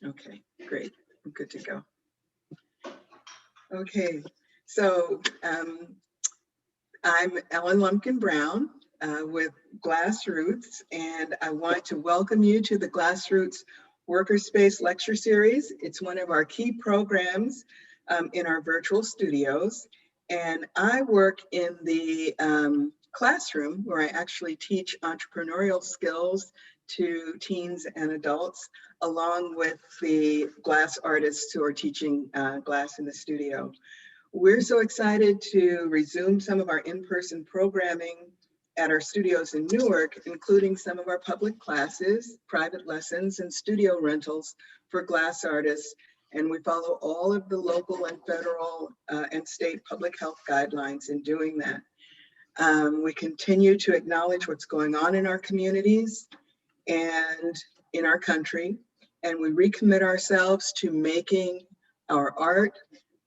Okay, great. I'm good to go. Okay, so I'm Ellen Lumpkin Brown with GlassRoots, and I want to welcome you to the GlassRoots WorkerSpace Lecture Series. It's one of our key programs in our virtual studios, and I work in the classroom where I actually teach entrepreneurial skills to teens and adults, along with the glass artists who are teaching glass in the studio. We're so excited to resume some of our in-person programming at our studios in Newark, including some of our public classes, private lessons, and studio rentals for glass artists. And we follow all of the local and federal and state public health guidelines in doing that. We continue to acknowledge what's going on in our communities and in our country, and we recommit ourselves to making our art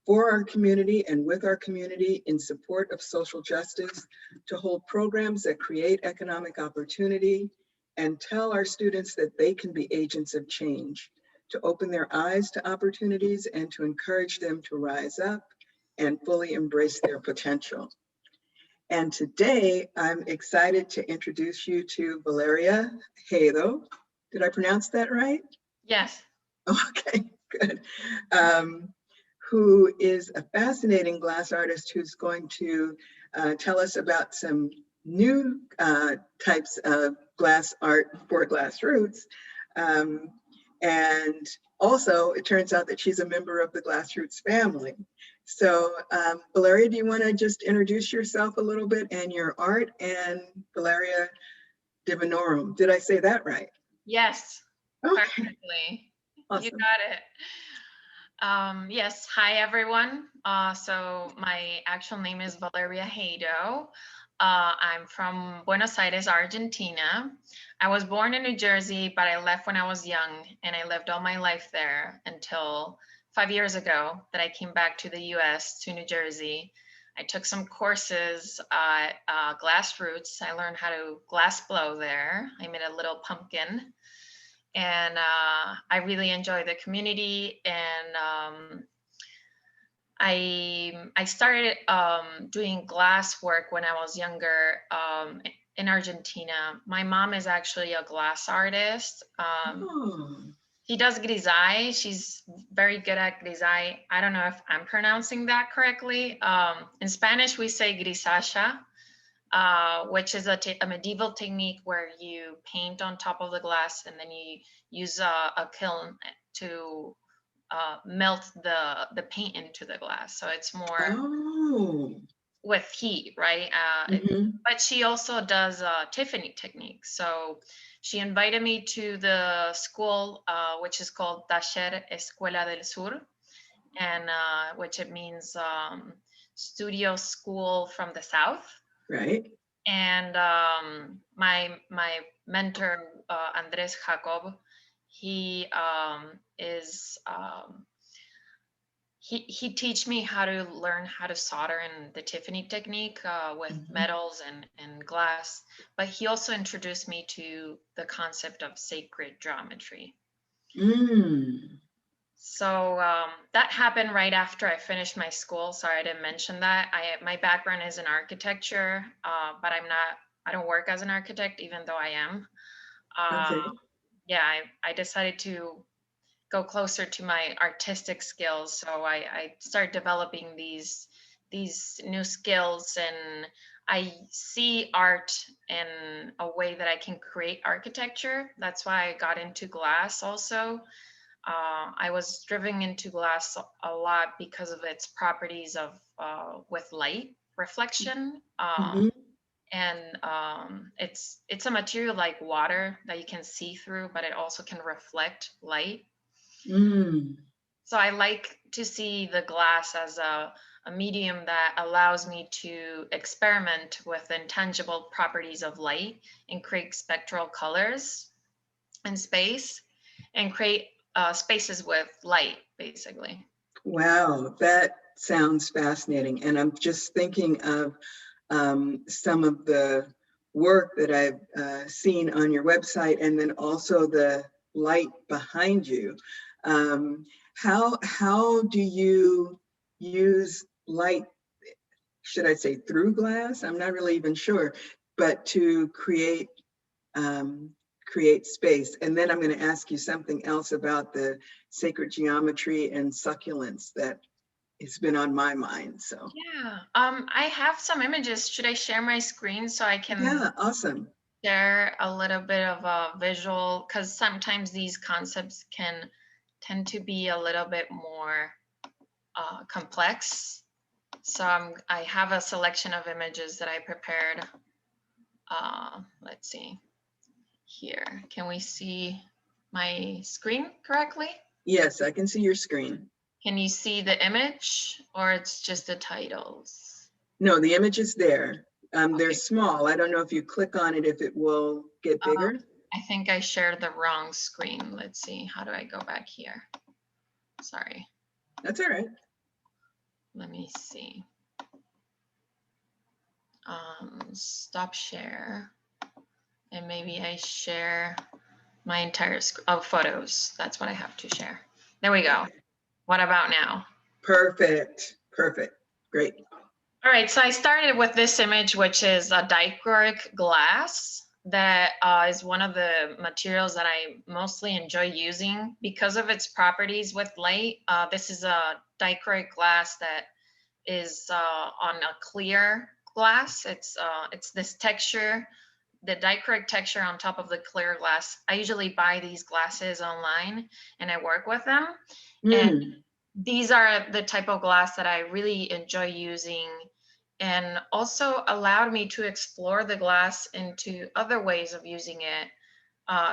for our community and with our community in support of social justice, to hold programs that create economic opportunity and tell our students that they can be agents of change, to open their eyes to opportunities and to encourage them to rise up and fully embrace their potential. And today, I'm excited to introduce you to Valeria Divinorum. Did I pronounce that right? Yes. Okay, good. Who is a fascinating glass artist who's going to tell us about some new types of glass art for GlassRoots. And also, it turns out that she's a member of the GlassRoots family. So Valeria, do you want to just introduce yourself a little bit and your art? And Valeria Divinorum, did I say that right? Yes, okay. Perfectly. Awesome. You got it. Yes, hi everyone. So my actual name is Valeria Divinorum. I'm from Buenos Aires, Argentina. I was born in New Jersey, but I left when I was young, and I lived all my life there until 5 years ago that I came back to the US, to New Jersey. I took some courses at GlassRoots. I learned how to glass blow there. I made a little pumpkin, and I really enjoy the community. And I started doing glass work when I was younger in Argentina. My mom is actually a glass artist. She does grisaille. She's very good at grisaille. I don't know if I'm pronouncing that correctly. In Spanish, we say grisacha, which is a medieval technique where you paint on top of the glass and then you use a kiln to melt the paint into the glass. So it's more with heat, right? But she also does Tiffany techniques. So she invited me to the school, which is called Taller Escuela del Sur, and which it means studio school from the South. Right. And my mentor, Andres Jacob, he he teach me how to learn how to solder in the Tiffany technique with metals and glass, but he also introduced me to the concept of sacred geometry. So that happened right after I finished my school. Sorry, I didn't mention that. My background is in architecture, but I don't work as an architect, even though I am. Yeah, I decided to go closer to my artistic skills. So I started developing these new skills, and I see art in a way that I can create architecture. That's why I got into glass also. I was driven into glass a lot because of its properties of with light reflection. And it's a material like water that you can see through, but it also can reflect light. So I like to see the glass as a medium that allows me to experiment with intangible properties of light and create spectral colors in space and create spaces with light, basically. Wow, that sounds fascinating. And I'm just thinking of some of the work that I've seen on your website, and then also the light behind you. How do you use light, should I say through glass? I'm not really even sure, but to create space. And then I'm going to ask you something else about the sacred geometry and succulents that has been on my mind. So Yeah, I have some images. Should I share my screen so I can yeah, awesome. share a little bit of a visual? Because sometimes these concepts can tend to be a little bit more complex. So I have a selection of images that I prepared. Let's see here. Can we see my screen correctly? Yes, I can see your screen. Can you see the image, or it's just the titles? No, the image is there. They're Okay. small. I don't know if you click on it, if it will get bigger. I think I shared the wrong screen. Let's see. How do I go back here? Sorry. That's all right. Let me see. Stop share. And maybe I share my entire screen. Oh, photos. That's what I have to share. There we go. What about now? Perfect. Perfect. Great. All right, so I started with this image, which is a dichroic glass that is one of the materials that I mostly enjoy using because of its properties with light. This is a dichroic glass that is on a clear glass. It's this texture, the dichroic texture on top of the clear glass. I usually buy these glasses online and I work with them. And these are the type of glass that I really enjoy using, and also allowed me to explore the glass into other ways of using it,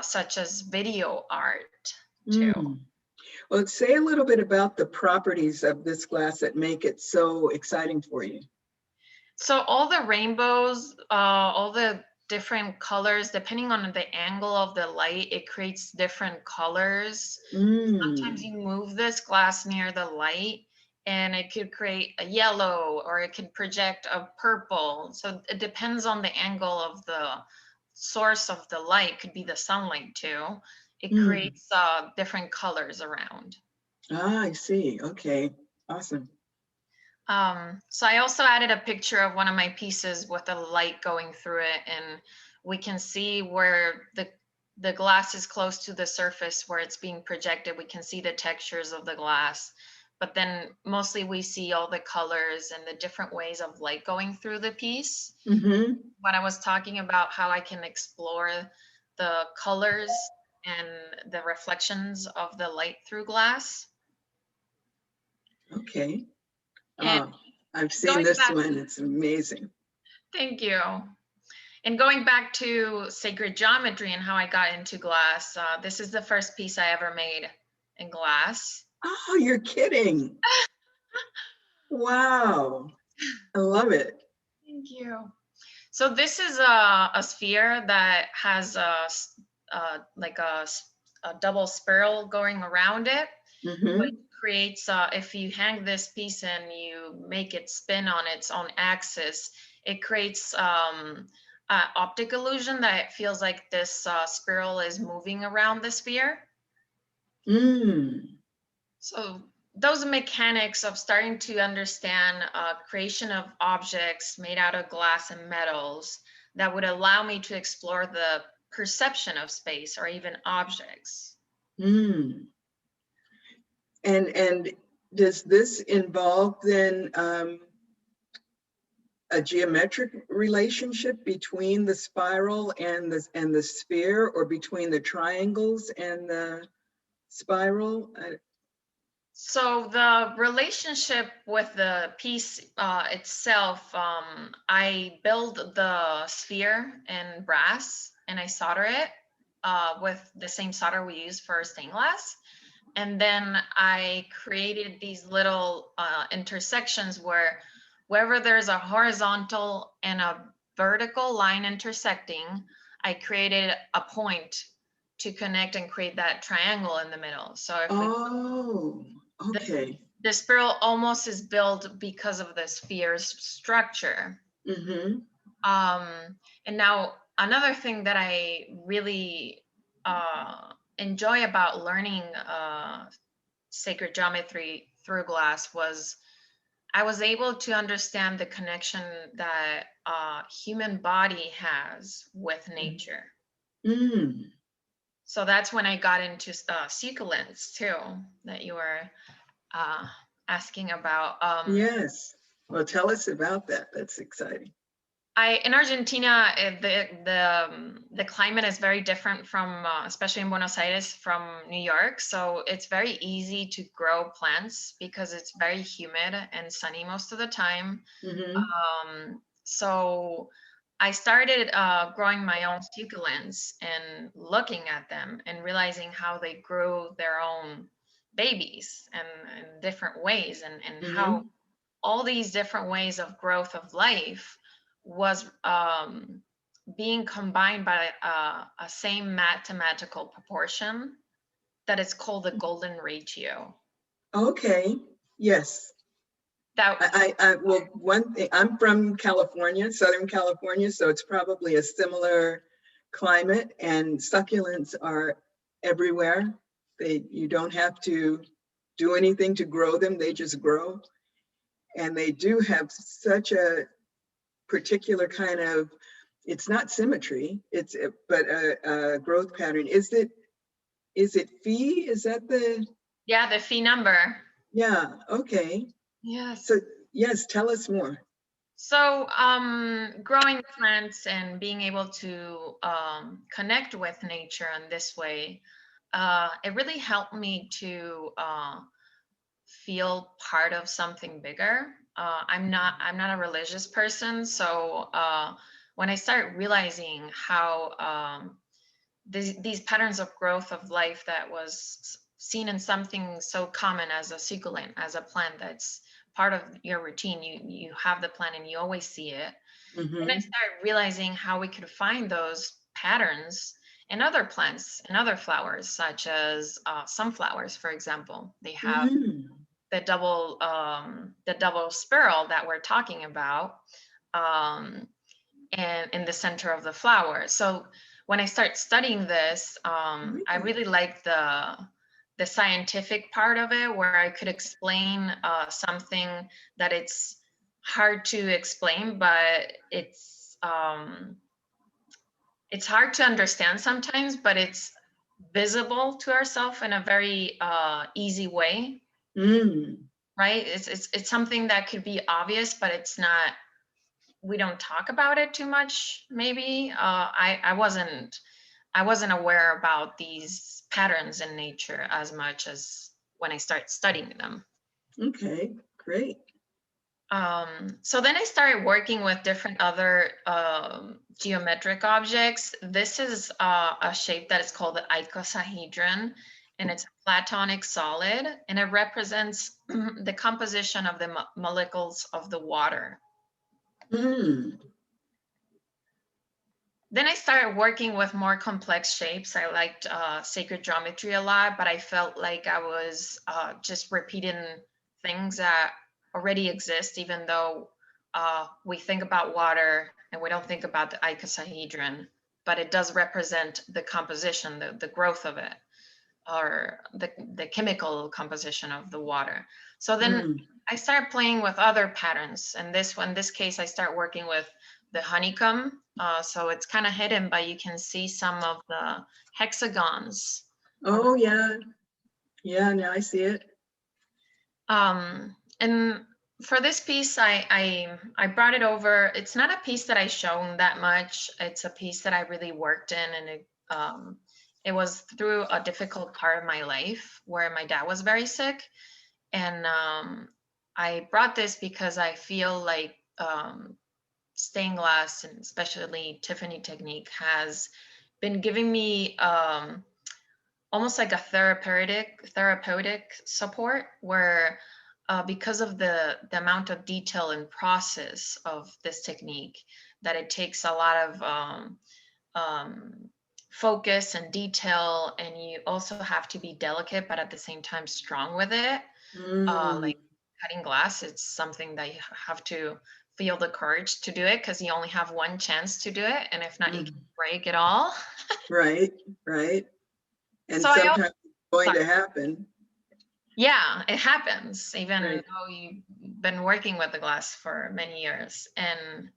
such as video art too. Well, say a little bit about the properties of this glass that make it so exciting for you. So all the rainbows, all the different colors, depending on the angle of the light, it creates different colors. Sometimes you move this glass near the light and it could create a yellow, or it can project a purple. So it depends on the angle of the source of the light. Could be the sunlight too. It creates different colors around. Ah, I see. Okay, awesome. So I also added a picture of one of my pieces with a light going through it, and we can see where the glass is close to the surface where it's being projected. We can see the textures of the glass, but then mostly we see all the colors and the different ways of light going through the piece. When I was talking about how I can explore the colors and the reflections of the light through glass. Okay. And I've seen this one. It's amazing. Thank you. And going back to sacred geometry and how I got into glass, this is the first piece I ever made in glass. Oh, you're kidding. Wow. I love it. Thank you. So this is a sphere that has like a double spiral going around it. Which creates, if you hang this piece and you make it spin on its own axis, it creates optic illusion that it feels like this spiral is moving around the sphere. So those mechanics of starting to understand creation of objects made out of glass and metals that would allow me to explore the perception of space or even objects. And does this involve then a geometric relationship between the spiral and the sphere, or between the triangles and the spiral? So the relationship with the piece itself, I build the sphere in brass and I solder it with the same solder we use for stained glass. And then I created these little intersections where wherever there's a horizontal and a vertical line intersecting, I created a point to connect and create that triangle in the middle. So if okay. The spiral almost is built because of the sphere's structure. And now another thing that I really enjoy about learning sacred geometry through glass was I was able to understand the connection that human body has with nature. Mm. So that's when I got into succulents too, that you were uh, asking about. Yes. Well, tell us about that. That's exciting. In Argentina, the climate is very different from, especially in Buenos Aires, from New York. So it's very easy to grow plants because it's very humid and sunny most of the time. Mm-hmm. So I started growing my own succulents and looking at them and realizing how they grew their own babies and in different ways, and how Mm-hmm. all these different ways of growth of life was being combined by a same mathematical proportion that is called the golden ratio. Okay. Yes. That Well, one thing, I'm from California, Southern California, so it's probably a similar climate, and succulents are everywhere. You don't have to do anything to grow them, they just grow. And they do have such a particular kind of, it's not symmetry, but a growth pattern. Is it phi? Is that the, yeah, the phi number. yeah, okay. Yes. So yes, tell us more. So growing plants and being able to connect with nature in this way, it really helped me to feel part of something bigger. I'm not a religious person, so when I start realizing how these patterns of growth of life that was seen in something so common as a succulent, as a plant that's part of your routine, you have the plant and you always see it. And I Mm-hmm. started realizing how we could find those patterns in other plants and other flowers, such as sunflowers, for example. They have Mm-hmm. the double spiral that we're talking about, and in the center of the flower. So when I start studying this, I Really? really like the scientific part of it, where I could explain something that it's hard to explain, but it's hard to understand sometimes, but it's visible to ourselves in a very easy way, Mm. right? It's something that could be obvious, but it's not. We don't talk about it too much. Maybe I wasn't aware about these patterns in nature as much as when I start studying them. Okay, great. So then I started working with different other geometric objects. This is a shape that is called the icosahedron, and it's a platonic solid, and it represents the composition of the molecules of the water. Mm. Then I started working with more complex shapes. I liked sacred geometry a lot, but I felt like I was just repeating things that already exist, even though we think about water and we don't think about the icosahedron, but it does represent the composition, the growth of it, or the chemical composition of the water. So then Mm. I started playing with other patterns. And this case, I start working with the honeycomb. So it's kind of hidden, but you can see some of the hexagons. Oh yeah, yeah. Now I see it. And for this piece, I brought it over. It's not a piece that I shown that much. It's a piece that I really worked in, and it was through a difficult part of my life where my dad was very sick. And I brought this because I feel like stained glass, and especially Tiffany technique, has been giving me almost like a therapeutic support, where because of the amount of detail and process of this technique, that it takes a lot of um, focus and detail, and you also have to be delicate but at the same time strong with it. Mm. Like cutting glass, it's something that you have to feel the courage to do it, because you only have one chance to do it, and if not, you can Mm. break it all. Right, right. And So I sometimes it's going also, to happen. yeah, it happens, even Right. though you've been working with the glass for many years. And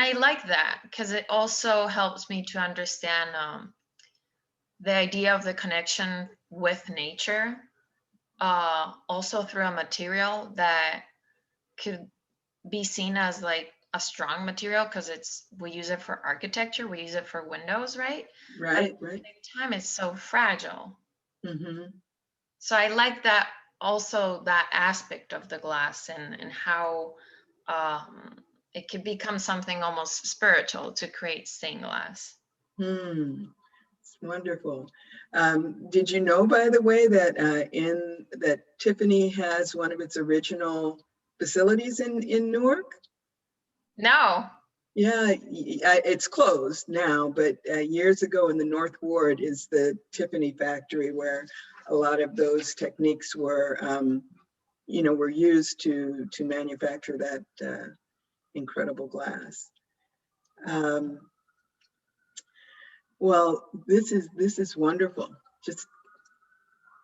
I like that because it also helps me to understand the idea of the connection with nature, also through a material that could be seen as like a strong material because we use it for architecture, we use it for windows, right? But at Right, the right. same time, it's so fragile. Mm-hmm. So I like that, also that aspect of the glass, and how it could become something almost spiritual to create stained glass. Hmm. It's wonderful. Did you know, by the way, that that Tiffany has one of its original facilities in Newark? No. Yeah, it's closed now, but years ago in the North Ward is the Tiffany factory where a lot of those techniques were, were used to manufacture that incredible glass. Well, this is wonderful. Just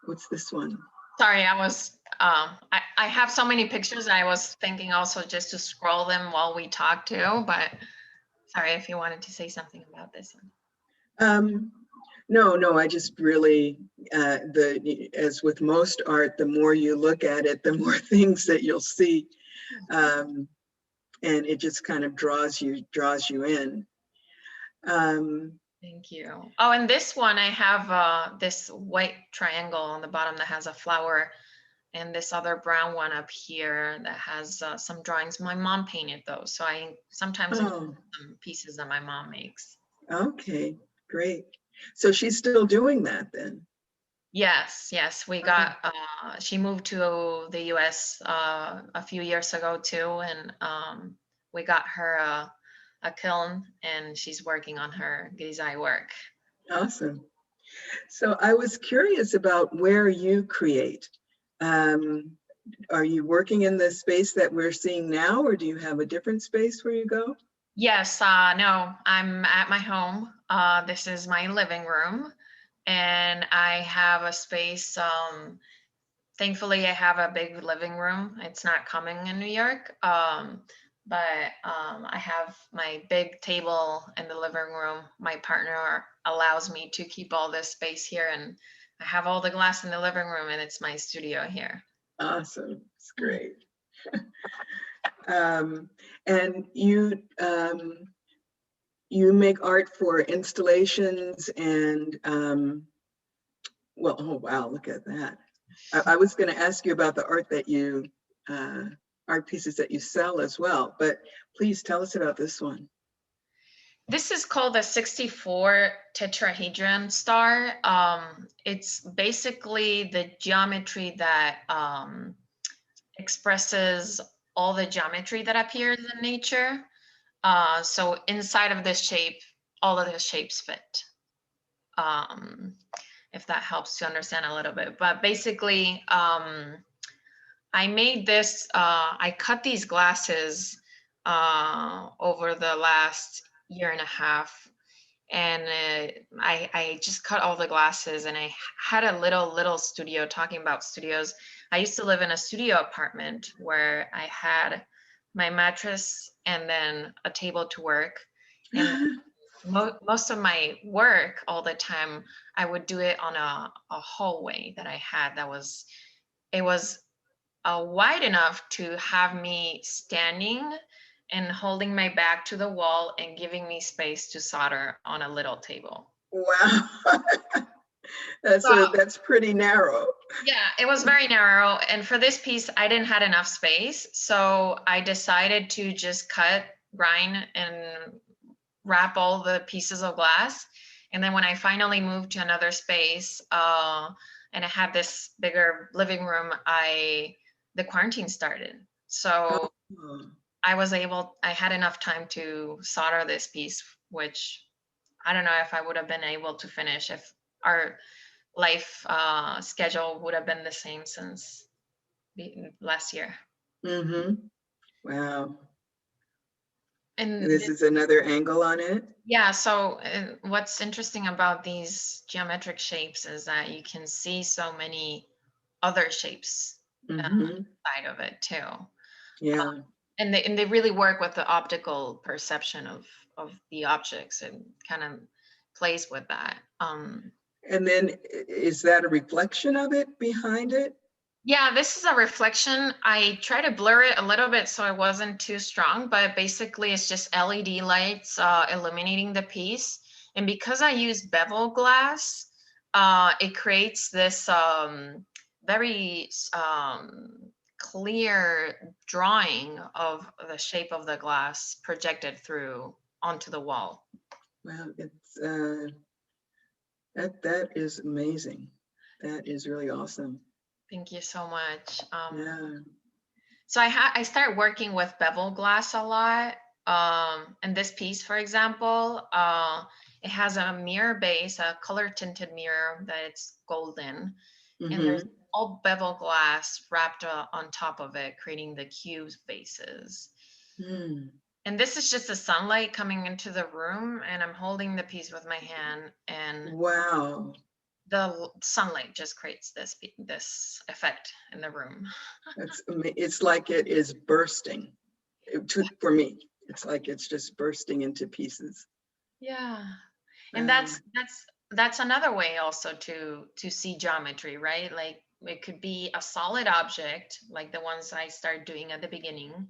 what's this one? Sorry, I have so many pictures. I was thinking also just to scroll them while we talk too, but sorry if you wanted to say something about this one. No, I just really, as with most art, the more you look at it, the more things that you'll see. And it just kind of draws you in. Thank you. Oh, and this one, I have this white triangle on the bottom that has a flower, and this other brown one up here that has some drawings. My mom painted those, so I sometimes include Oh, some pieces that my mom makes. okay, great. So she's still doing that then? Yes, we got, she moved to the US a few years ago too, and we got her a kiln, and she's working on her grisaille work. Awesome. So I was curious about where you create. Um, are you working in the space that we're seeing now, or do you have a different space where you go? Yes, no, I'm at my home. This is my living room, and I have a space. Thankfully, I have a big living room. It's not coming in New York, but I have my big table in the living room. My partner allows me to keep all this space here, and I have all the glass in the living room, and it's my studio here. Awesome, it's great. And you make art for installations and well, oh wow, look at that. I was going to ask you about the art that you art pieces that you sell as well, but please tell us about this one. This is called the 64 Tetrahedron Star. It's basically the geometry that expresses all the geometry that appears in nature. So inside of this shape, all of the shapes fit. If that helps to understand a little bit. But basically, I made this, I cut these glasses over the last year and a half. And I just cut all the glasses, and I had a little studio. Talking about studios, I used to live in a studio apartment where I had my mattress and then a table to work. And most of my work all the time, I would do it on a hallway that I had it was wide enough to have me standing and holding my back to the wall and giving me space to solder on a little table. Wow, So that's pretty narrow. yeah, it was very narrow. And for this piece, I didn't have enough space. So I decided to just cut, grind, and wrap all the pieces of glass. And then when I finally moved to another space, and I had this bigger living room, the quarantine started. So Oh, I had enough time to solder this piece, which I don't know if I would have been able to finish if our life schedule would have been the same since last year. mm-hmm. Wow. And This is another angle on it. yeah, so what's interesting about these geometric shapes is that you can see so many other shapes side of it too. Yeah. And they really work with the optical perception of the objects and kind of plays with that. And then is that a reflection of it behind it? Yeah, this is a reflection. I try to blur it a little bit so it wasn't too strong, but basically it's just LED lights illuminating the piece. And because I use bevel glass, it creates this very clear drawing of the shape of the glass projected through onto the wall. Wow, it's that is amazing. That is really awesome. Thank you so much. Yeah. So I started working with bevel glass a lot. And this piece, for example, it has a mirror base, a color tinted mirror that it's golden. And there's all bevel glass wrapped on top of it, creating the cube bases. And this is just the sunlight coming into the room, and I'm holding the piece with my hand, and Wow. the sunlight just creates this effect in the room. It's like it is bursting. For me, it's like it's just bursting into pieces. Yeah. And that's another way also to see geometry, right? Like it could be a solid object like the ones I started doing at the beginning,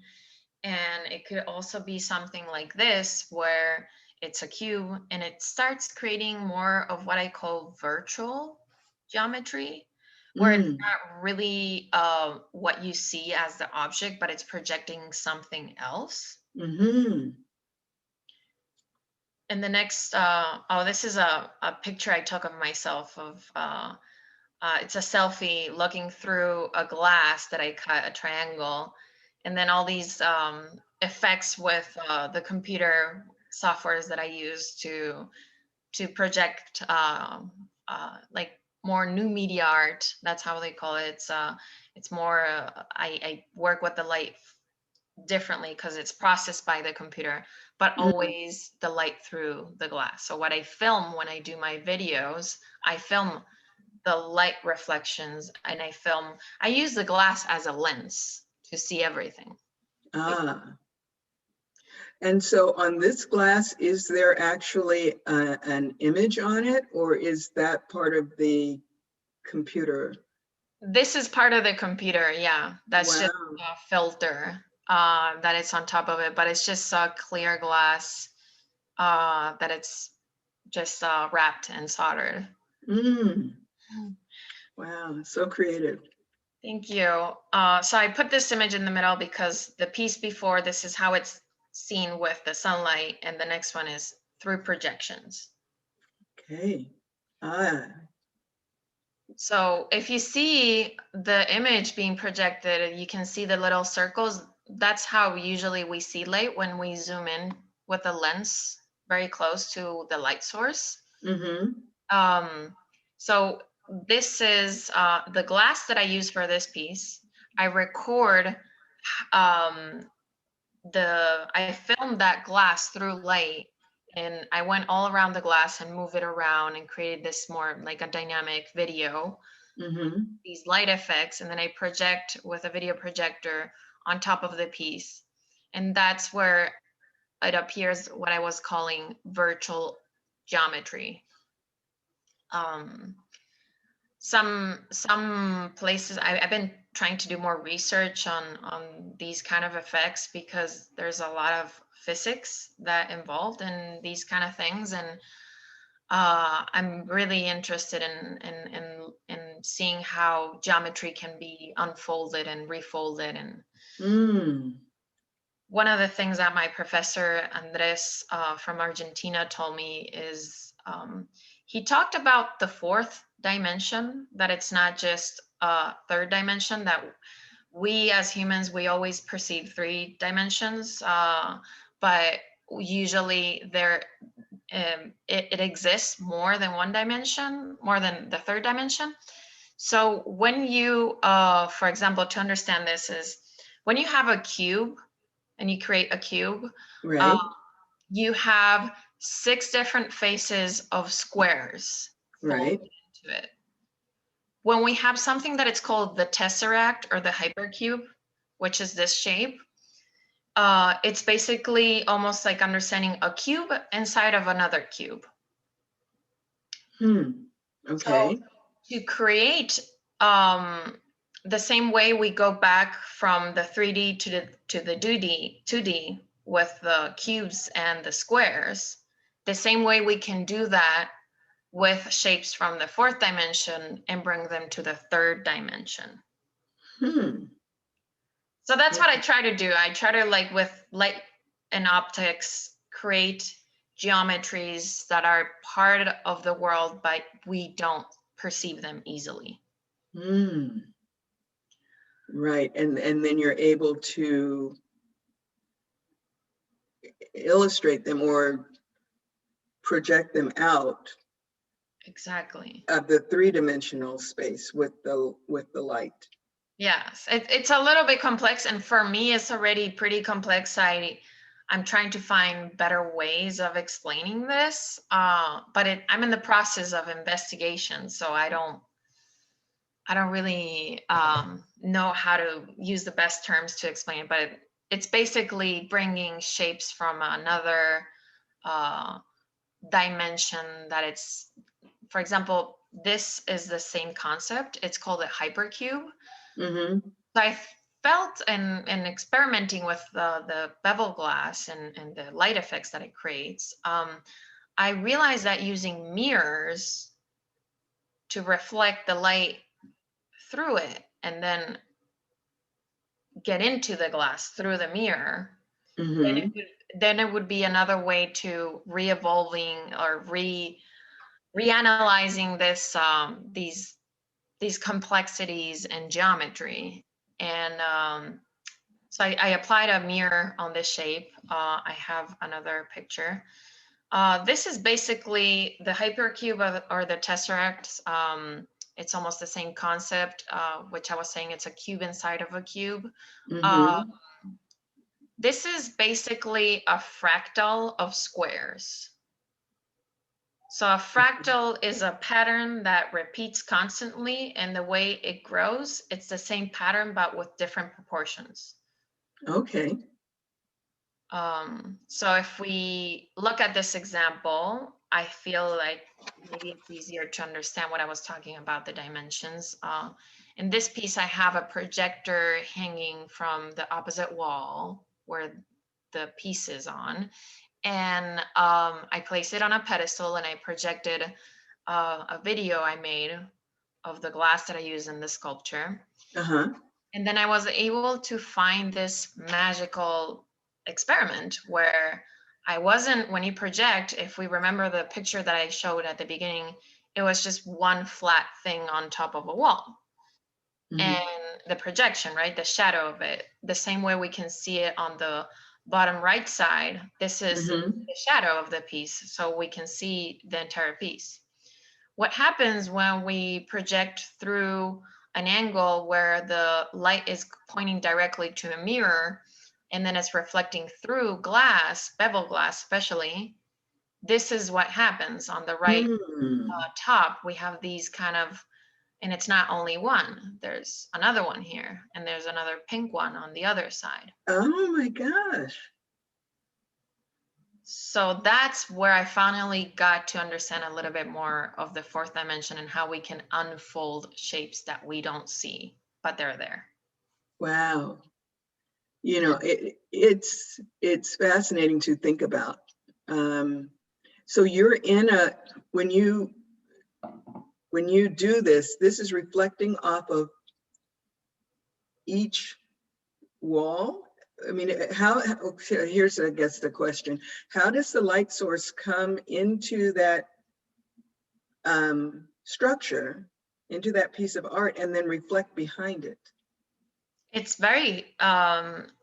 and it could also be something like this where it's a cube and it starts creating more of what I call virtual geometry, where it's not really what you see as the object, but it's projecting something else. And the next, this is a picture I took of myself of, it's a selfie looking through a glass that I cut, a triangle. And then all these effects with the computer softwares that I use to project like more new media art. That's how they call it. It's more, I work with the light differently because it's processed by the computer, but always the light through the glass. So what I film when I do my videos, I film the light reflections, and I use the glass as a lens to see everything. And so on this glass, is there actually an image on it, or is that part of the computer? This is part of the computer, yeah. That's just a filter that it's on top of it, but it's just a clear glass that it's just wrapped and soldered. Wow, so creative. Thank you. So I put this image in the middle because the piece before this is how it's seen with the sunlight, and the next one is through projections. Okay. So if you see the image being projected, you can see the little circles. That's how usually we see light when we zoom in with a lens very close to the light source. So this is the glass that I use for this piece. I record I filmed that glass through light, and I went all around the glass and moved it around and created this more like a dynamic video, these light effects, and then I project with a video projector on top of the piece. And that's where it appears what I was calling virtual geometry. Some places I've been trying to do more research on these kind of effects because there's a lot of physics that involved in these kind of things, and I'm really interested in seeing how geometry can be unfolded and refolded. And one of the things that my professor Andres from Argentina told me is he talked about the fourth dimension, that it's not just a third dimension, that we as humans, we always perceive three dimensions, but usually it exists more than one dimension, more than the third dimension. So when you, for example, to understand this is when you have a cube and you create a cube, Right. you have 6 different faces of squares Right. folded into it. When we have something that it's called the tesseract or the hypercube, which is this shape, it's basically almost like understanding a cube inside of another cube. Okay. So to create the same way we go back from the 3D to the 2D with the cubes and the squares, the same way we can do that with shapes from the 4th dimension and bring them to the 3rd dimension. So that's what I try to do. I try to, like, with light and optics, create geometries that are part of the world, but we don't perceive them easily. Right. And then you're able to illustrate them or project them out Exactly. of the 3-dimensional space with the light. Yes, it's a little bit complex, and for me, it's already pretty complex. I'm trying to find better ways of explaining this, but I'm in the process of investigation, so I don't really know how to use the best terms to explain it. But it's basically bringing shapes from another dimension that it's, for example, this is the same concept. It's called a hypercube. So I felt in experimenting with the bevel glass and the light effects that it creates, I realized that using mirrors to reflect the light through it and then get into the glass through the mirror, then it would be another way to re-evolving or reanalyzing this these complexities in geometry. And so I applied a mirror on this shape. I have another picture. This is basically the hypercube or the tesseract. It's almost the same concept, which I was saying it's a cube inside of a cube. This is basically a fractal of squares. So a fractal is a pattern that repeats constantly, and the way it grows, it's the same pattern, but with different proportions. Okay. So if we look at this example, I feel like maybe it's easier to understand what I was talking about, the dimensions. In this piece, I have a projector hanging from the opposite wall where the piece is on. And I placed it on a pedestal and I projected a video I made of the glass that I use in the sculpture. And then I was able to find this magical experiment where I wasn't, when you project, if we remember the picture that I showed at the beginning, it was just one flat thing on top of a wall. And the projection, right, the shadow of it, the same way we can see it on the bottom right side, this is the shadow of the piece, so we can see the entire piece. What happens when we project through an angle where the light is pointing directly to a mirror and then it's reflecting through glass, bevel glass especially, this is what happens on the right top. We have these kind of, and it's not only one, there's another one here, and there's another pink one on the other side. Oh my gosh. So that's where I finally got to understand a little bit more of the 4th dimension and how we can unfold shapes that we don't see, but they're there. Wow. You know, it's fascinating to think about. So you're in when you do this is reflecting off of each wall. I mean, here's, I guess, the question. How does the light source come into that structure, into that piece of art, and then reflect behind it? It's very,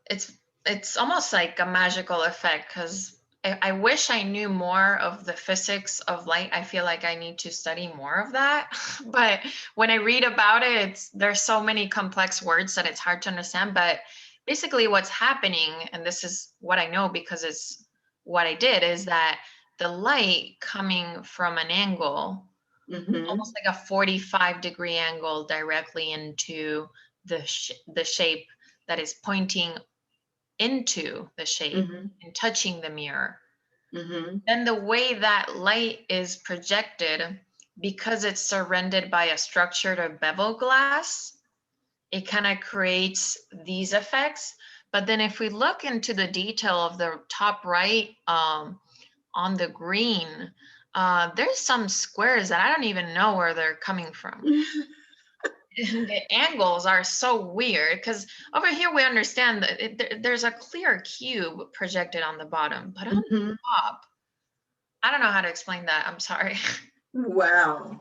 it's almost like a magical effect, because I wish I knew more of the physics of light. I feel like I need to study more of that. But when I read about it, there's so many complex words that it's hard to understand. But basically what's happening, and this is what I know because it's what I did, is that the light coming from an angle, almost like a 45-degree angle directly into the shape that is pointing into the shape and touching the mirror. Then the way that light is projected, because it's surrounded by a structured bevel glass, it kind of creates these effects. But then if we look into the detail of the top right, on the green, there's some squares that I don't even know where they're coming from. And the angles are so weird, because over here we understand that there's a clear cube projected on the bottom, but on the top, I don't know how to explain that. I'm sorry. Wow.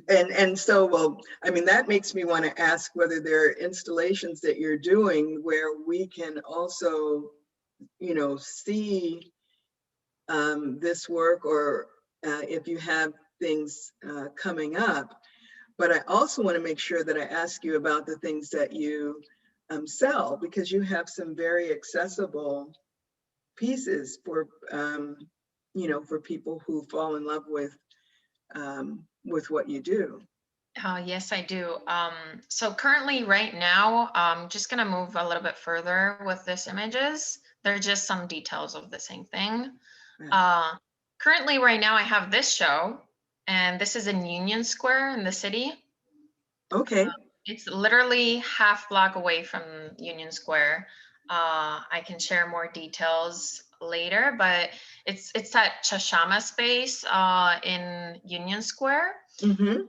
And so, well, I mean, that makes me want to ask whether there are installations that you're doing where we can also, you know, see this work, or if you have things coming up. But I also want to make sure that I ask you about the things that you sell, because you have some very accessible pieces for, you know, for people who fall in love with what you do. Yes, I do. So currently right now, I'm just going to move a little bit further with this images. They're just some details of the same thing. Right. Currently right now I have this show, and this is in Union Square in the city. Okay. It's literally half block away from Union Square. I can share more details later, but it's that Chashama space in Union Square. And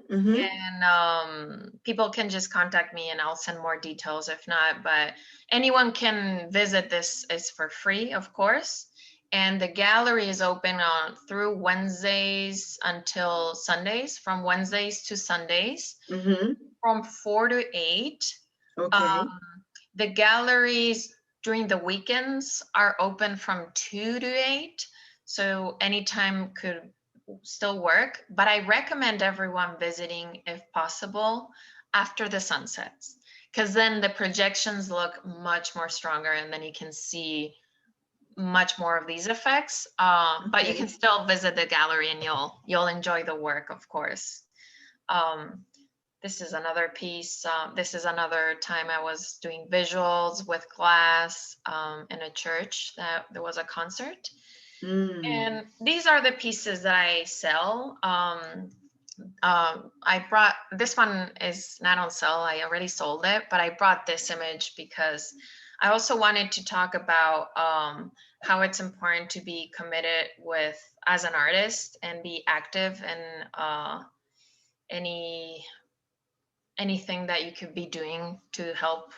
people can just contact me and I'll send more details if not, but anyone can visit. This is for free, of course. And the gallery is open through Wednesdays until Sundays, from Wednesdays to Sundays, from 4 to 8. Okay. The galleries during the weekends are open from 2 to 8. So anytime could still work, but I recommend everyone visiting, if possible, after the sun sets, because then the projections look much more stronger, and then you can see much more of these effects. But you can still visit the gallery and you'll enjoy the work, of course. This is another piece. This is another time I was doing visuals with glass in a church that there was a concert. And these are the pieces that I sell. I brought, this one is not on sale, I already sold it, but I brought this image because I also wanted to talk about how it's important to be committed with, as an artist, and be active in anything that you could be doing to help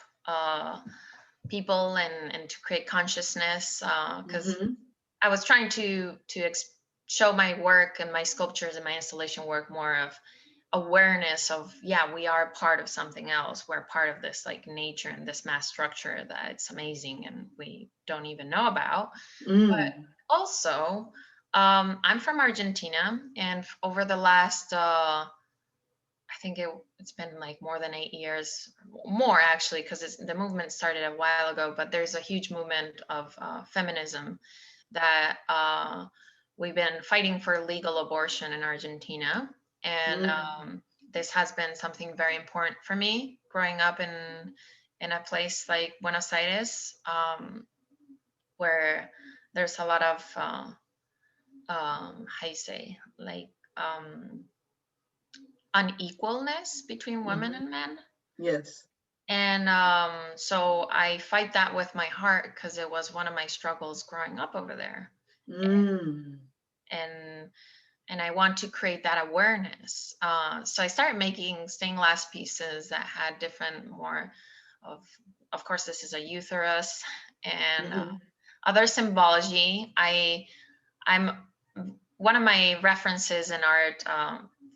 people and to create consciousness, because I was trying to show my work and my sculptures and my installation work more of awareness of, yeah, we are part of something else. We're part of this like nature and this mass structure that it's amazing and we don't even know about. But also, I'm from Argentina, and over the last, I think it's been like more than 8 years, more actually, because the movement started a while ago, but there's a huge movement of feminism that we've been fighting for legal abortion in Argentina. And this has been something very important for me growing up in a place like Buenos Aires, where there's a lot of, how you say, like, unequalness between women and men. Yes. And so I fight that with my heart, because it was one of my struggles growing up over there. And I want to create that awareness. So I started making stained glass pieces that had different, more of course, this is a uterus and other symbology. I'm one of my references in art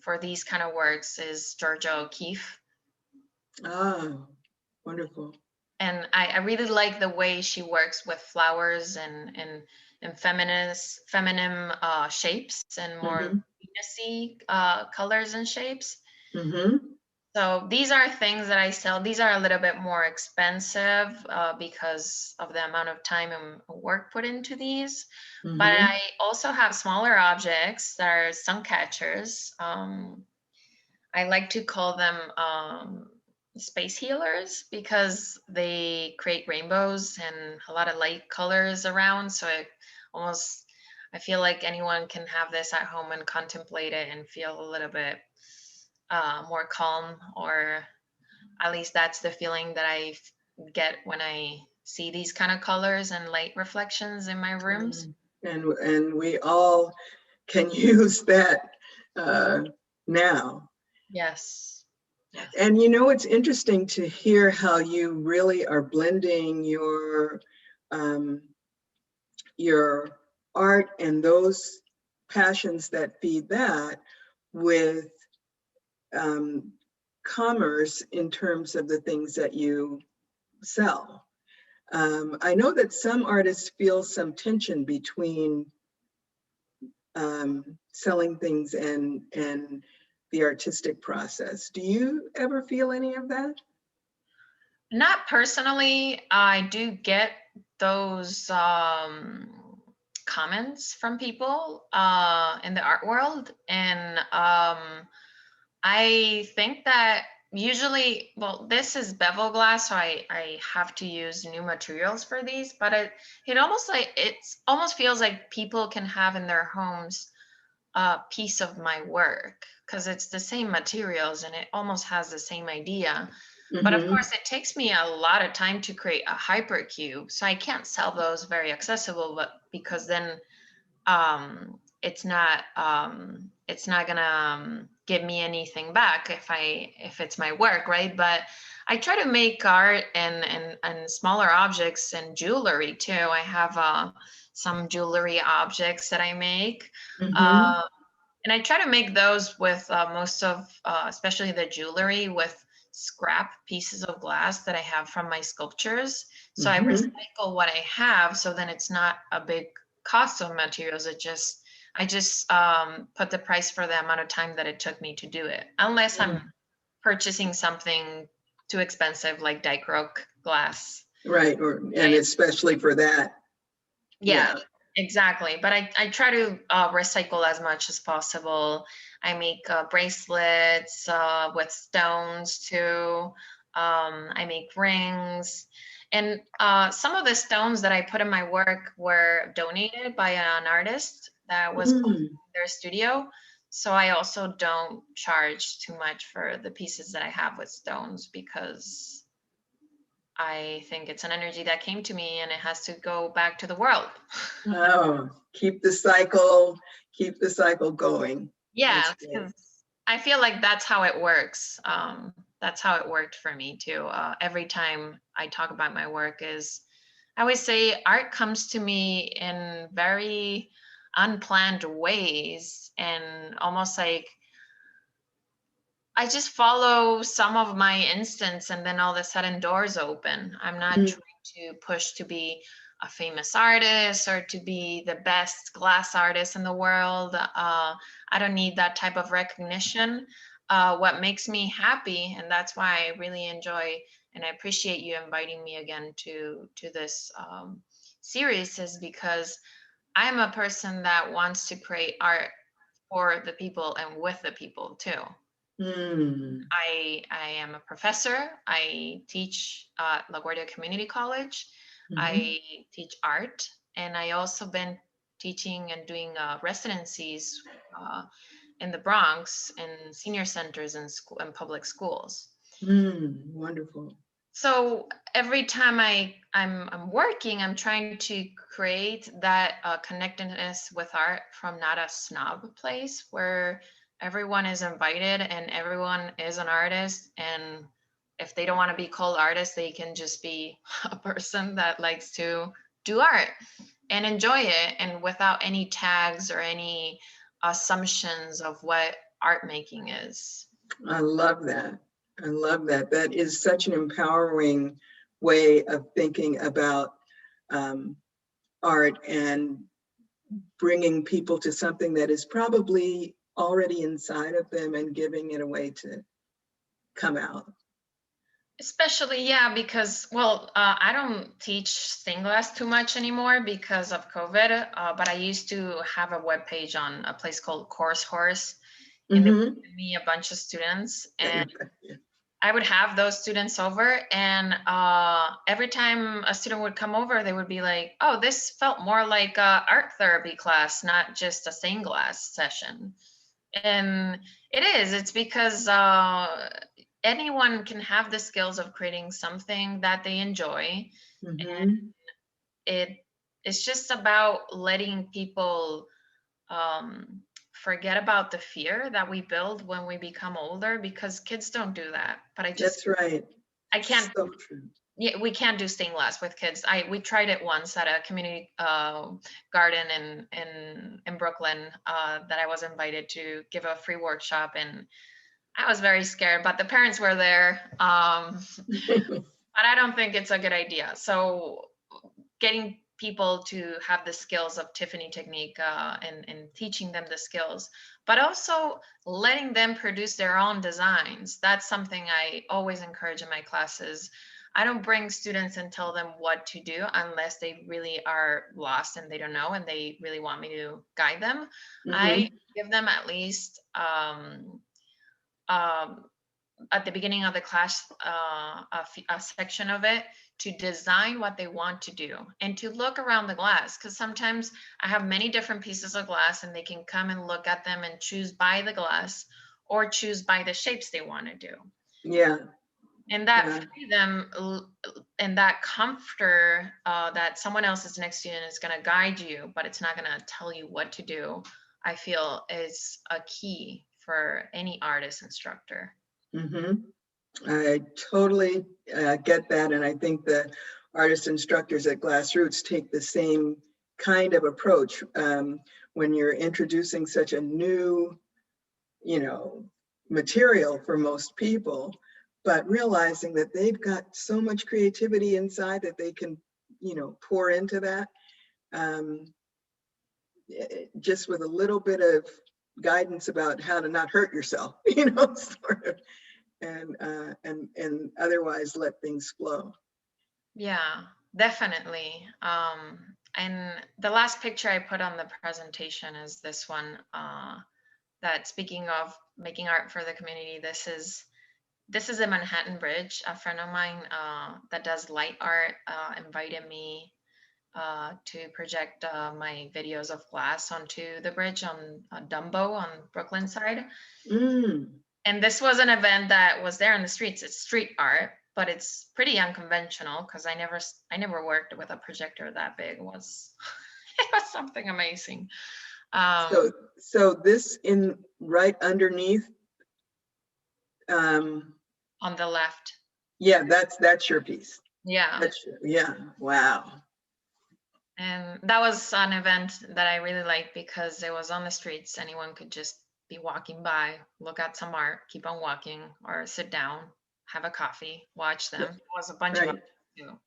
for these kind of works is Georgia O'Keeffe. Oh, wonderful. And I really like the way she works with flowers and feminine shapes and more Venus-y colors and shapes. So these are things that I sell. These are a little bit more expensive because of the amount of time and work put into these. But I also have smaller objects that are sun catchers. I like to call them space healers because they create rainbows and a lot of light colors around. So I feel like anyone can have this at home and contemplate it and feel a little bit more calm, or at least that's the feeling that I get when I see these kind of colors and light reflections in my rooms. And we all can use that now. Yes. And you know, it's interesting to hear how you really are blending your art and those passions that feed that with commerce in terms of the things that you sell. I know that some artists feel some tension between selling things and the artistic process. Do you ever feel any of that? Not personally. I do get those comments from people in the art world, and I think that usually, well, this is bevel glass, so I have to use new materials for these, but it almost feels like people can have in their homes a piece of my work because it's the same materials and it almost has the same idea. But of course, it takes me a lot of time to create a hypercube, so I can't sell those very accessible, but because then it's not gonna give me anything back if it's my work, right? But I try to make art and smaller objects and jewelry too. I have some jewelry objects that I make. And I try to make those with most of, especially the jewelry, with scrap pieces of glass that I have from my sculptures. So I recycle what I have, so then it's not a big cost of materials. I just put the price for the amount of time that it took me to do it, unless I'm purchasing something too expensive like dichroic glass. Right, and especially for that. Yeah, exactly. But I try to recycle as much as possible. I make bracelets with stones too. I make rings. And some of the stones that I put in my work were donated by an artist that was in their studio. So I also don't charge too much for the pieces that I have with stones because I think it's an energy that came to me and it has to go back to the world. Oh, keep the cycle going. Yeah, I feel like that's how it works. That's how it worked for me too. Every time I talk about my work I always say art comes to me in very unplanned ways and almost like I just follow some of my instincts and then all of a sudden doors open. I'm not trying to push to be a famous artist or to be the best glass artist in the world. I don't need that type of recognition. What makes me happy, and that's why I really enjoy and I appreciate you inviting me again to this series, is because I'm a person that wants to create art for the people and with the people too. I am a professor. I teach at LaGuardia Community College. I teach art, and I also been teaching and doing residencies in the Bronx in senior centers and and public schools. Wonderful. So every time I'm working, I'm trying to create that connectedness with art from not a snob place where everyone is invited and everyone is an artist. And if they don't want to be called artists, they can just be a person that likes to do art and enjoy it, and without any tags or any assumptions of what art making is. I love that. I love that. That is such an empowering way of thinking about art and bringing people to something that is probably already inside of them and giving it a way to come out. Especially, yeah, because, well, I don't teach stained glass too much anymore because of COVID, but I used to have a web page on a place called Course Horse, and they would Mm-hmm. give me a bunch of students, and Yeah. I would have those students over, and every time a student would come over, they would be like, oh, this felt more like a art therapy class, not just a stained glass session. And it's because anyone can have the skills of creating something that they enjoy. And Mm-hmm. it's just about letting people forget about the fear that we build when we become older, because kids don't do that. But That's right. I can't, So true. yeah, we can't do stained glass with kids. We tried it once at a community garden in Brooklyn that I was invited to give a free workshop, and I was very scared, but the parents were there. But I don't think it's a good idea. So getting people to have the skills of Tiffany technique and teaching them the skills, but also letting them produce their own designs. That's something I always encourage in my classes. I don't bring students and tell them what to do unless they really are lost and they don't know and they really want me to guide them. I Mm-hmm. give them at least um, at the beginning of the class a section of it to design what they want to do and to look around the glass, because sometimes I have many different pieces of glass and they can come and look at them and choose by the glass or choose by the shapes they want to do. Yeah. And that Yeah. freedom and that comfort that someone else is next to you and is going to guide you, but it's not going to tell you what to do, I feel is a key for any artist instructor. Mm-hmm. I totally get that. And I think the artist instructors at GlassRoots take the same kind of approach when you're introducing such a new, material for most people, but realizing that they've got so much creativity inside that they can, pour into that. Um, just with a little bit of guidance about how to not hurt yourself, sort of, and otherwise let things flow. Yeah, definitely. And the last picture I put on the presentation is this one. That speaking of making art for the community, this is a Manhattan Bridge. A friend of mine that does light art invited me to project my videos of glass onto the bridge on Dumbo on Brooklyn side. Mm. And this was an event that was there in the streets. It's street art, but it's pretty unconventional because I never worked with a projector that big. It was something amazing. So this in right underneath. On the left. Yeah, that's your piece. Yeah. Yeah. Wow. And that was an event that I really liked because it was on the streets. Anyone could just be walking by, look at some art, keep on walking, or sit down, have a coffee, watch them. It was a bunch of Right. us too.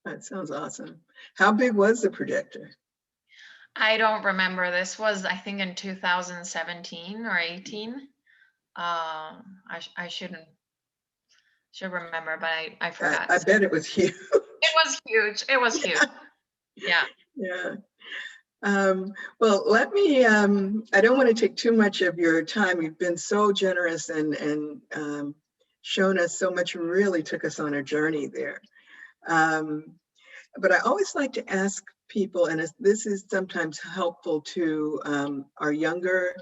That sounds awesome. How big was the projector? I don't remember. This was, I think, in 2017 or 18. I should remember, but I forgot. I bet it was huge. It was huge. It was huge. Yeah. Yeah. Well, let me, I don't want to take too much of your time. You've been so generous and shown us so much, really took us on a journey there. But I always like to ask people, and this is sometimes helpful to our younger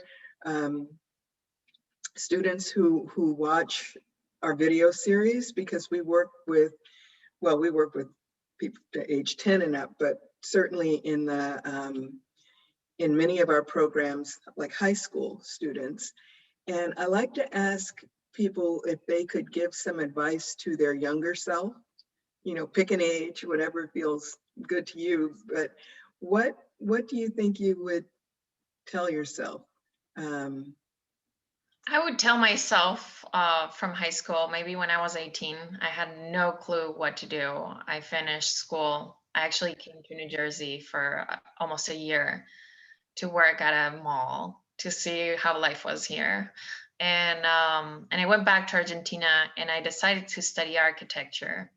students who watch our video series, because we work with people to age 10 and up, but certainly in many of our programs, like high school students. And I like to ask people if they could give some advice to their younger self, pick an age, whatever feels good to you, but what do you think you would tell yourself? I would tell myself from high school, maybe when I was 18, I had no clue what to do. I finished school. I actually came to New Jersey for almost a year to work at a mall to see how life was here. And I went back to Argentina, and I decided to study architecture.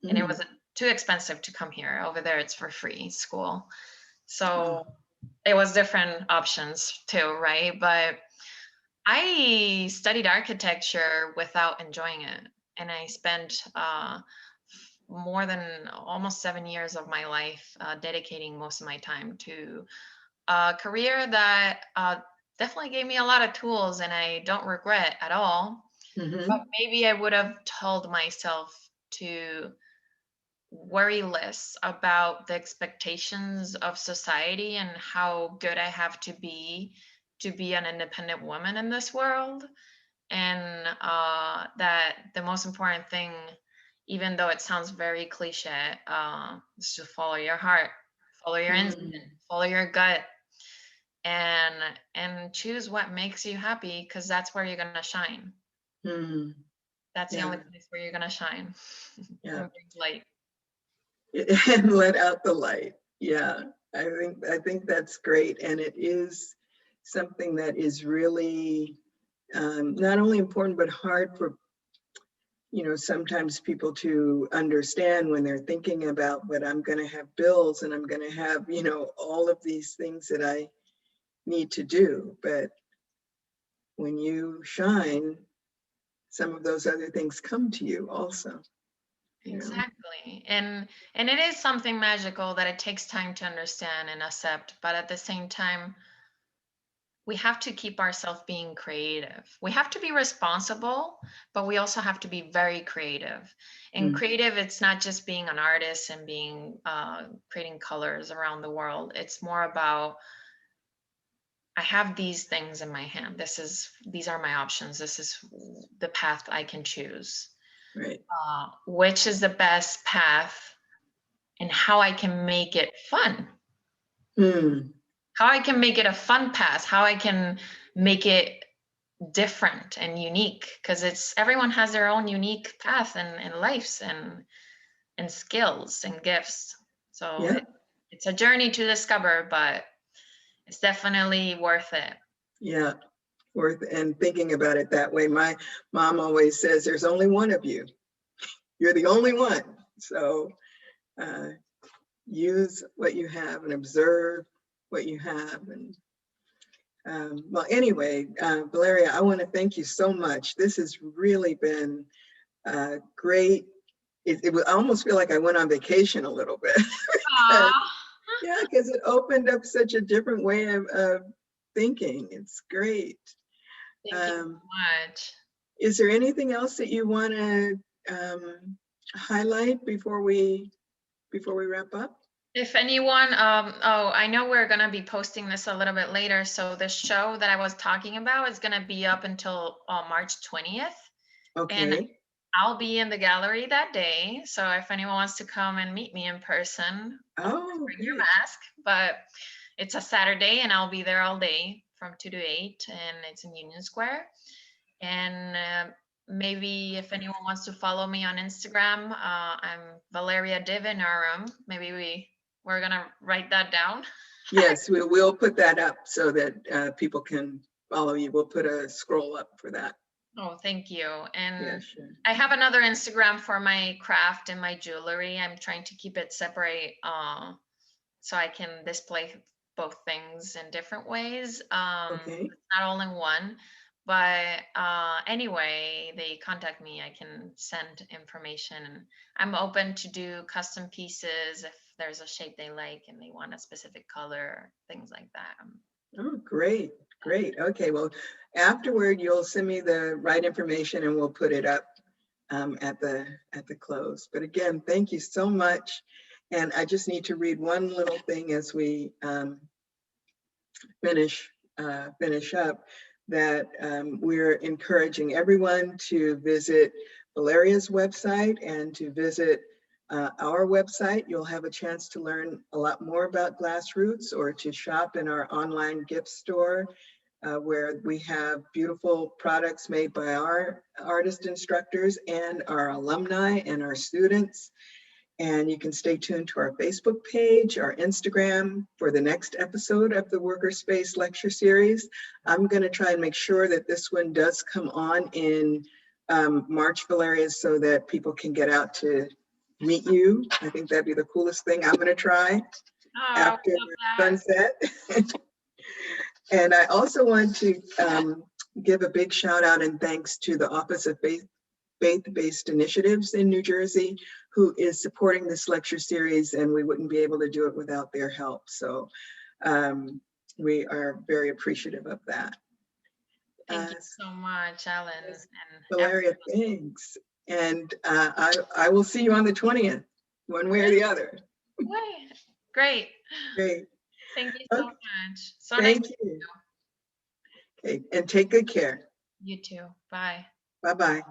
And it was too expensive to come here. Over there, it's for free school. So it was different options too, right? But I studied architecture without enjoying it. And I spent more than almost 7 years of my life dedicating most of my time to a career that definitely gave me a lot of tools, and I don't regret at all. But maybe I would have told myself to worry less about the expectations of society and how good I have to be an independent woman in this world. And that the most important thing, even though it sounds very cliche, is to follow your heart, follow your instinct, follow your gut, and choose what makes you happy, because that's where you're gonna shine. That's the only place where you're gonna shine. Yeah. Light. And let out the light. Yeah, I think that's great, and it is something that is really not only important but hard for sometimes people to understand when they're thinking about, but I'm going to have bills and I'm going to have all of these things that I need to do. But when you shine, some of those other things come to you also. Exactly. And it is something magical that it takes time to understand and accept, but at the same time, we have to keep ourselves being creative. We have to be responsible, but we also have to be very creative. And creative, it's not just being an artist and being creating colors around the world. It's more about, I have these things in my hand. These are my options. This is the path I can choose. Right. Which is the best path, and how I can make it fun. How I can make it a fun path, how I can make it different and unique, because everyone has their own unique path and lives and skills and gifts. So it's a journey to discover, but it's definitely worth it. Yeah, worth, and thinking about it that way. My mom always says, there's only one of you. You're the only one. So use what you have and observe what you have. And well, anyway, Valeria, I want to thank you so much. This has really been great. It would almost feel like I went on vacation a little bit. Yeah, because it opened up such a different way of thinking. It's great. Thank you so much. Is there anything else that you want to highlight before we wrap up? If anyone, I know we're going to be posting this a little bit later. So the show that I was talking about is going to be up until March 20th. Okay. And I'll be in the gallery that day. So if anyone wants to come and meet me in person, bring your mask. But it's a Saturday, and I'll be there all day from 2 to 8, and it's in Union Square. And maybe if anyone wants to follow me on Instagram, I'm Valeria Divinorum. Maybe we're gonna write that down. Yes, we will put that up so that people can follow you. We'll put a scroll up for that. Oh, thank you. And yeah, sure. I have another Instagram for my craft and my jewelry. I'm trying to keep it separate so I can display both things in different ways. Okay. Not all in one. But anyway, they contact me. I can send information. I'm open to do custom pieces if there's a shape they like and they want a specific color, things like that. Oh, great. Great. Okay. Well, afterward, you'll send me the right information and we'll put it up at the close. But again, thank you so much. And I just need to read one little thing as we finish up, that we're encouraging everyone to visit Valeria's website and to visit our website. You'll have a chance to learn a lot more about GlassRoots, or to shop in our online gift store where we have beautiful products made by our artist instructors and our alumni and our students. And you can stay tuned to our Facebook page, our Instagram for the next episode of the WorkerSpace Lecture Series. I'm going to try and make sure that this one does come on in March, Valeria, so that people can get out to meet you. I think that'd be the coolest thing I'm going to try after sunset. And I also want to give a big shout out and thanks to the Office of Faith-Based Initiatives in New Jersey, who is supporting this lecture series, and we wouldn't be able to do it without their help. So we are very appreciative of that. Thank you so much, Ellen. And Valeria, thanks. And I will see you on the 20th, one way or the other. Great. Great. Thank you so much. So Thank nice you. Okay, and take good care. You too. Bye. Bye-bye.